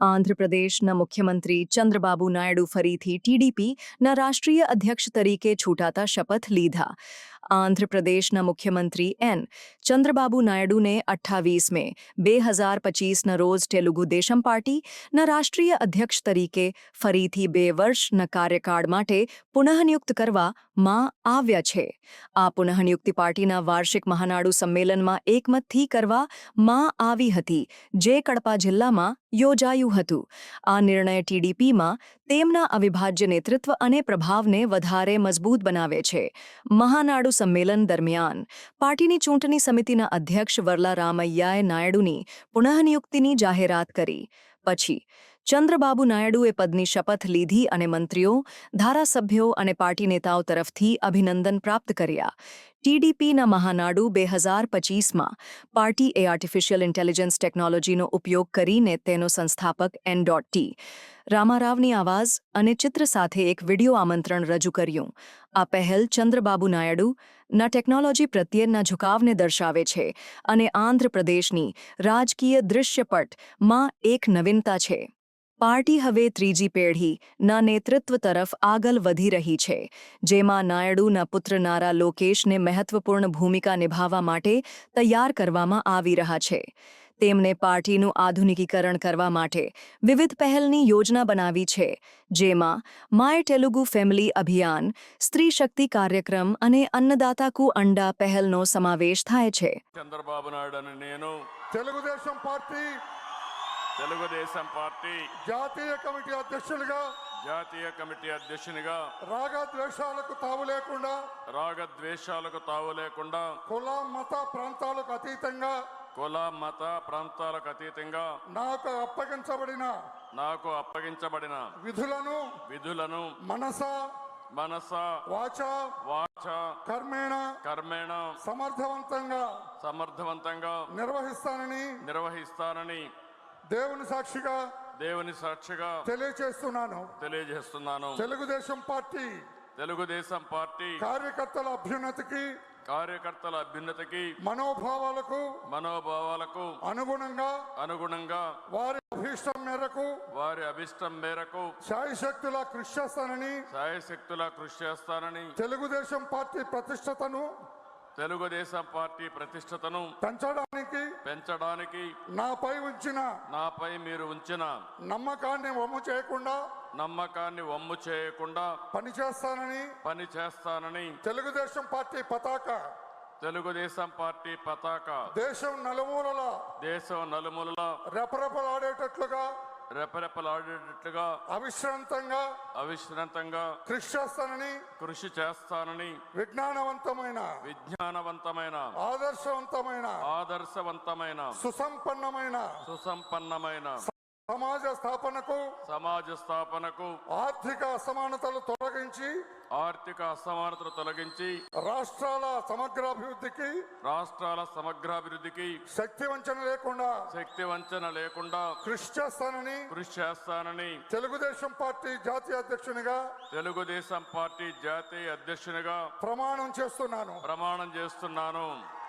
આંધ્રપ્રદેશના મુખ્યમંત્રી ચંદ્રબાબુ નાયડુ ફરીથી ટીડીપીના રાષ્ટ્રીય અધ્યક્ષ તરીકે ચૂંટાતા શપથ લીધા. આંધ્રપ્રદેશના મુખ્યમંત્રી એન. ચંદ્રબાબુ નાયડુને 28 મે 2025ના રોજ તેલુગુ દેશમ પાર્ટીના રાષ્ટ્રીય અધ્યક્ષ તરીકે ફરીથી 2 વર્ષના કાર્યકાળ માટે પુનઃનિયુક્ત કરવામાં આવ્યા છે. આ પુનઃનિયુક્તિ પાર્ટીના વાર્ષિક મહાનાડુ સંમેલનમાં એકમતથી કરવામાં આવી હતી, જે કડપા જિલ્લામાં યોજાયું હતું. આ નિર્ણય ટીડીપીમાં તેમના અવિભાજ્ય નેતૃત્વ અને પ્રભાવને વધારે મજબૂત બનાવે છે. મહાનાડુ સંમેલન દરમિયાન પાર્ટીની ચૂંટણી સમિતિના અધ્યક્ષ વરલારામૈયાએ નાયડુની પુનઃનિયુક્તિની જાહેરાત કરી. પછી ચંદ્રબાબુ નાયડુએ પદની શપથ લીધી અને મંત્રીઓ, ધારાસભ્યો અને પાર્ટી નેતાઓ તરફથી અભિનંદન પ્રાપ્ત કર્યા. ટીડીપીના મહાનાડુ 2025માં પાર્ટીએ આર્ટિફિશિયલ ઇન્ટેલિજન્સ ટેકનોલોજીનો ઉપયોગ કરીને તેનો સંસ્થાપક એન.ટી. રામારાવની આવાજ અને ચિત્ર સાથે એક વિડિયો આમંત્રણ રજૂ કર્યું. આ પહેલ ચંદ્રબાબુ નાયડુના ટેકનોલોજી પ્રત્યેના ઝુકાવને દર્શાવે છે અને આંધ્રપ્રદેશની રાજકીય દૃશ્યપટમાં એક નવીનતા છે. પાર્ટી હવે ત્રીજી પેઢીના નેતૃત્વ તરફ આગળ વધી રહી છે, જેમાં નાયડુના પુત્ર નારા લોકેશને મહત્વપૂર્ણ ભૂમિકા નિભાવવા માટે તૈયાર કરવામાં આવી રહ્યા છે. તેમને પાર્ટીનું આધુનિકીકરણ કરવા માટે વિવિધ પહેલની યોજના બનાવી છે, જેમાં માય તેલુગુ ફેમિલી અભિયાન, સ્ત્રી શક્તિ કાર્યક્રમ અને અન્નદાતાકુ અંડા પહેલનો સમાવેશ થાય છે. చంద్రబాబు నాయుడు అని నేను తెలుగుదేశం పార్టీ తెలుగుదేశం పార్టీ జాతీయ కమిటీ అధ్యక్షులుగా జాతీయ కమిటీ అధ్యక్షునిగా రాగద్వేషాలకు తావు లేకుండా రాగద్వేషాలకు తావు లేకుండా కుల మత ప్రాంతాలకు అతీతంగా కుల మత ప్రాంతాలకు అతీతంగా నాకు అప్పగించబడిన విధులను మనస వాచ కర్మేణ సమర్థవంతంగా నిర్వహిస్తానని దేవుని సాక్షిగా తెలియజేస్తున్నాను. తెలుగుదేశం పార్టీ కార్యకర్తల అభ్యున్నతికి మనోభావాలకు అనుగుణంగా వారి అభిష్టం మేరకు శాయశక్తులా కృషి చేస్తానని తెలుగుదేశం పార్టీ ప్రతిష్టతను పెంచడానికి నాపై మీరు ఉంచిన నమ్మకాన్ని వమ్ము చేయకుండా పనిచేస్తానని తెలుగుదేశం పార్టీ పతాక దేశం నలుమూలలా రెపరెపలాడేటట్లుగా అవిశ్రాంతంగా కృషి చేస్తానని విజ్ఞానవంతమైన ఆదర్శవంతమైన సుసంపన్నమైన సమాజ స్థాపనకు ఆర్థిక అసమానతలు తొలగించి రాష్ట్రాల సమగ్రాభివృద్ధికి శక్తి వంచన లేకుండా కృషి చేస్తానని తెలుగుదేశం పార్టీ జాతీయ అధ్యక్షునిగా ప్రమాణం చేస్తున్నాను.